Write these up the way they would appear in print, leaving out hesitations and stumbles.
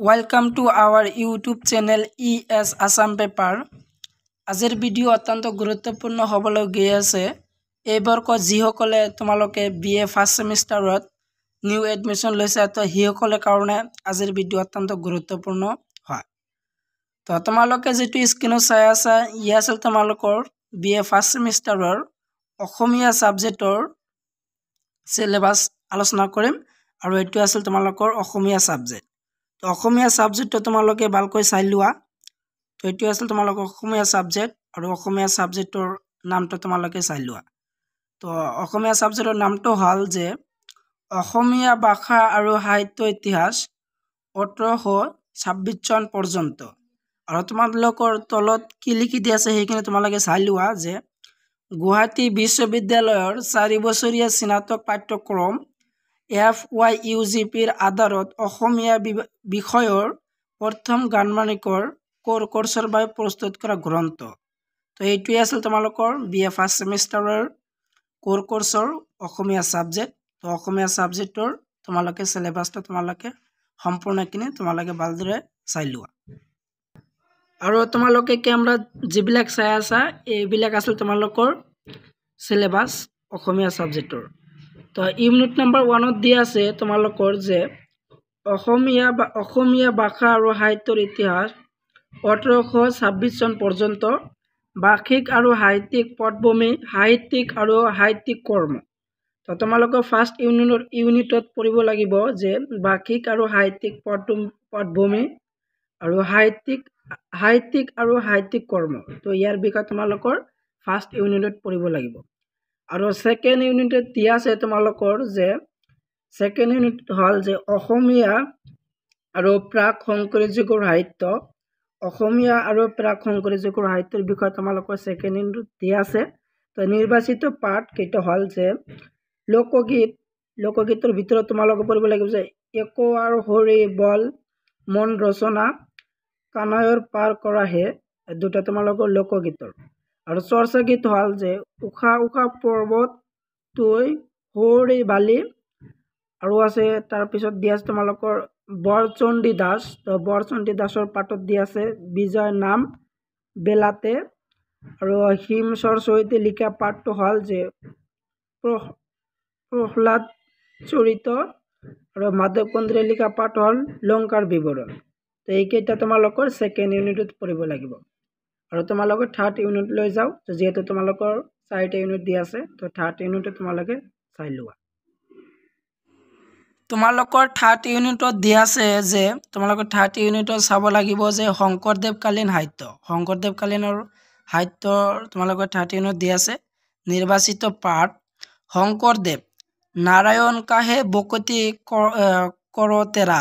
Welcome to our YouTube channel ES Assam Paper. আজিৰ video অত্যন্ত গুৰুত্বপূৰ্ণ হ'বলৈ গৈ আছে। এই বৰ্ষত যিসকলে তোমালোকে BA ফাৰ্ষ্ট সেমিষ্টাৰত নিউ এডমিশন লৈছে তো হিসকলে কাৰণে আজিৰ ভিডিও অত্যন্ত গুৰুত্বপূৰ্ণ হয়। তো তোমালোকে যেটো স্ক্ৰীনত চাই আছা ই আছিল তোমালোকৰ BA ফাৰ্ষ্ট সেমিষ্টাৰৰ অসমীয়া সাবজেক্টৰ সিলেবাস আলোচনা কৰিম আৰু এটো আছিল তোমালোকৰ অসমীয়া সাবজেক্ট। তো অসমীয়া সাবজেক্ট তোমালোকে ভালকৈ চাই লোৱা। তো এটো আছিল তোমালোকৰ অসমীয়া সাবজেক্ট আৰু অসমীয়া সাবজেক্টৰ নামটো তোমালোকে চাই লোৱা। তো অসমীয়া সাবজেক্টৰ নামটো হল যে অসমীয়া ভাষা আৰু সাহিত্য ইতিহাস 1826 চন পৰ্যন্ত। আৰু তোমালোকৰ তলত কি লিখি দি আছে সেইখিনি তোমালোকে চাই লোৱা যে গুৱাহাটী বিশ্ববিদ্যালয়ৰ 4 বছৰীয়া স্নাতক পাঠ্যক্ৰম FYUGPৰ আধাৰত অসমীয়া বিষয়ৰ প্ৰথম গাণমানিকৰ কোৰ কোৰ্সৰ বাবে প্ৰস্তুত কৰা গ্ৰন্থ। তো এইটোই আছিল তোমালোকৰ BA ফাৰ্ষ্ট সেমিষ্টাৰৰ কোৰ কোৰ্সৰ অসমীয়া সাবজেক্ট। তো অসমীয়া সাবজেক্টৰ তোমালোকে সিলেবাসটো তোমালোকে সম্পূৰ্ণখিনি তোমালোকে ভালদৰে চাই লোৱা। আৰু তোমালোকে ক্যামেৰা যিবিলাক চাই আছা এইবিলাক আছিল তোমালোকৰ সিলেবাস অসমীয়া সাবজেক্টৰ। তো ইউনিট নাম্বাৰ 1ত দি আছে তোমালোকৰ যে অসমীয়া ভাষা আৰু সাহিত্যৰ ইতিহাস 1826 চন পৰ্যন্ত ভাষিক আৰু সাহিত্যিক পটভূমি সাহিত্যিক আৰু সাহিত্যিক কৰ্ম। তো তোমালোকৰ ফাৰ্ষ্ট ইউনিটত পঢ়িব লাগিব যে ভাষিক আৰু সাহিত্যিক পটভূমি আৰু সাহিত্যিক আৰু সাহিত্যিক কৰ্ম। তো ইয়াৰ বিষয়ে তোমালোকৰ ফাৰ্ষ্ট ইউনিটত পঢ়িব লাগিব। আৰু সেকেন্ড ইউনিটত দি আছে তোমালোকৰ যে সেকেন্ড ইউনিট হল যে অসমীয়া আৰু প্ৰাক শংকৰী যুগৰ সাহিত্য। অসমীয়া আৰু প্ৰাক শংকৰী যুগৰ সাহিত্যৰ বিষয়ে তোমালোকৰ সেকেন্ড ইউনিটত দি আছে। তো নিৰ্বাচিত পাঠ কেইটা হল যে লোকগীতৰ ভিতৰত তোমালোকে পঢ়িব লাগিব যে একো আৰু হৰি বল মন ৰচনা কানায়ৰ পাৰ কৰা হে দুটা তোমালোকৰ লোকগীতৰ। আৰু চৰ্চা গীত হল যে উষা উষা পৰ্বত তুই হৰি বালি। আৰু আছে তাৰ পিছত দি আছে তোমালোকৰ বৰচণ্ডী দাস। তো বৰচণ্ডী দাসৰ পাঠত দি আছে বিজয় নাম বেলাতে। আৰু হিম সৰস্বতী লিখা পাঠটো হল যে প্ৰহ্লাদ চৰিত। আৰু মাধৱ কন্দলীয়ে লিখা পাঠ হল লংকাৰ বিৱৰণ। তো এইকেইটা তোমালোকৰ সেকেন্ড ইউনিটত পঢ়িব লাগিব। আৰু তোমালোকৰ থাৰ্ড ইউনিট লৈ যাও যেহেতু তোমালোকৰ 4টা ইউনিট দি আছে তো থাৰ্ড ইউনিটত তোমালোকে চাই লোৱা। তোমালোকৰ থাৰ্ড ইউনিটত দি আছে যে তোমালোকৰ থাৰ্ড ইউনিটত চাব লাগিব যে শংকৰদেৱ কালীন সাহিত্য। শংকৰদেৱ কালীনৰ সাহিত্যৰ তোমালোকৰ থাৰ্ড ইউনিট দি আছে। নিৰ্বাচিত পাঠ শংকৰদেৱ নাৰায়ণ কাহে বকতি কৰতেৰা।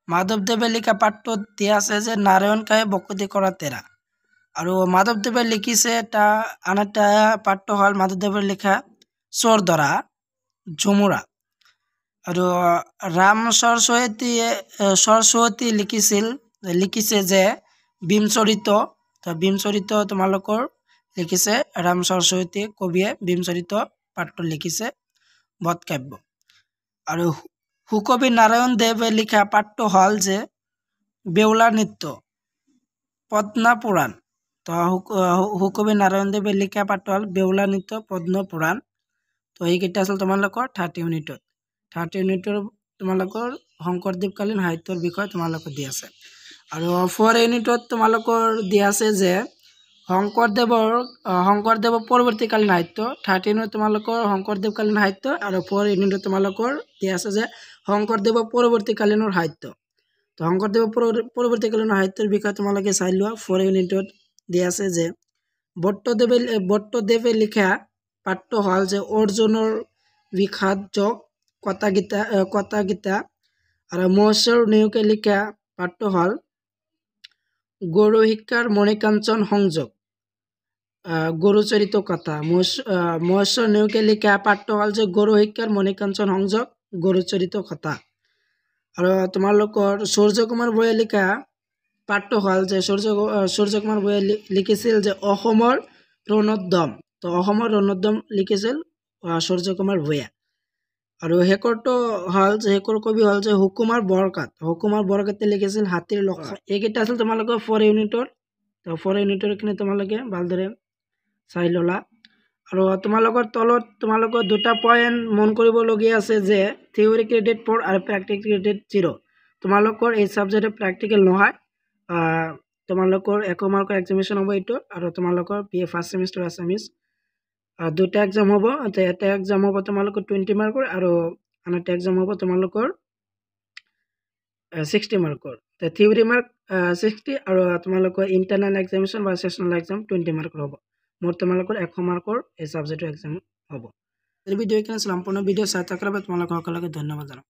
মাধৱদেৱে লিখা পাঠটোত দি আছে যে নাৰায়ণ কাহে বকতি কৰতেৰা। আৰু মাধৱদেৱে লিখিছে আন এটা পাঠটো হল মাধৱদেৱে লিখা চোৰধৰা ঝুমুৰা। আৰু ৰাম সৰস্বতী লিখিছে যে ভীমচৰিত। তো ভীমচৰিত তোমালোকৰ লিখিছে ৰাম সৰস্বতী কবিয়ে ভীমচৰিত পাঠটো লিখিছে বধকাব্য। আৰু সুকবি নাৰায়ণ দেৱে লিখা পাঠটো হল যে বেউলা নৃত্য পদ্মা পুৰাণ। তো সুকবি নাৰায়ণ দেৱে লিখা পাঠটো হল বেউলা নৃত্য পদ্মা পুৰাণ। তো এইকেইটা আছিল তোমালোকৰ থাৰ্ড ইউনিটত। থাৰ্ড ইউনিটৰ তোমালোকৰ শংকৰদেৱ কালীন সাহিত্যৰ বিষয়ে তোমালোকৰ দি আছে। আৰু 4 ইউনিটত তোমালোকৰ দি আছে যে শংকৰদেৱৰ পৰৱৰ্তীকালীন সাহিত্য। থাৰ্ড ইউনিট তোমালোকৰ শংকৰদেৱ কালীন সাহিত্য। আৰু 4 ইউনিটত তোমালোকৰ দি আছে যে শংকৰদেৱৰ পৰৱৰ্তীকালীনৰ সাহিত্য। তো শংকৰদেৱৰ পৰৱৰ্তীকালীন সাহিত্যৰ বিষয়ে তোমালোকে চাই লোৱা। 4 ইউনিটত দি আছে যে ভট্টদেৱে লিখা পাঠটো হল যে অৰ্জুনৰ বিষাদ যোগ কথা গীতা। আৰু মহেশ্বৰ নেওগে লিখা পাঠটো হল গুৰু শিক্ষাৰ মণিকাঞ্চন সংযোগ গুৰুচৰিত কথা। মহেশ্বৰ নেওগে লিখা পাঠটো হল যে গুৰু শিক্ষাৰ মণিকাঞ্চন সংযোগ গুৰুচৰিত কথা। আৰু তোমালোকৰ সূৰ্য কুমাৰ ভূঞাই লিখা পাঠটো হল যে সূৰ্য কুমাৰ ভূঞাই লিখিছিল যে অসমৰ ৰণোদ্যম। তো অসমৰ ৰণোদ্যম লিখিছিল সূৰ্য কুমাৰ ভূঞা। আৰু শেষৰটো হ'ল যে শেষৰ কবি হ'ল যে হুকুমাৰ বৰকাতে লিখিছিল হাতীৰ লক্ষণ। এইকেইটা আছিল তোমালোকৰ 4 ইউনিটৰ। তো 4 ইউনিটৰ এইখিনি তোমালোকে ভালদৰে চাই ল'লা। আৰু তোমালোকৰ তলত তোমালোকৰ দুটা পইণ্ট মন কৰিবলগীয়া আছে যে থিয়ৰী ক্ৰেডিট 4 আৰু প্ৰেক্টিকেল ক্ৰেডিট 0। তোমালোকৰ এই ছাবজেক্টে প্ৰেক্টিকেল নহয়, তোমালোকৰ 1 মাৰ্কৰ এক্সামিনেশ্যন হ'ব এইটো। আৰু তোমালোকৰ BA ফাৰ্ষ্ট ছেমিষ্টাৰ আছামিজ দুটা এক্সাম হ'ব। এটা এক্সাম হ'ব তোমালোকৰ 20 মাৰ্কৰ আৰু আন এটা এক্সাম হ'ব তোমালোকৰ 60 মাৰ্কৰ। থিয়ৰী মাৰ্ক 60 আৰু তোমালোকৰ ইণ্টাৰনেল এক্সামিনেশ্যন বা ছেছনেল এক্সাম 20 মাৰ্কৰ হ'ব। মোৰ তোমালোকৰ 100 মাৰ্কৰ এই ছাবজেক্টৰ এক্সাম হ'ব। এই ভিডিঅ' সম্পূৰ্ণ ভিডিঅ' চাই থকাৰ বাবে তোমালোকক সকলোকে ধন্যবাদ জনাওঁ।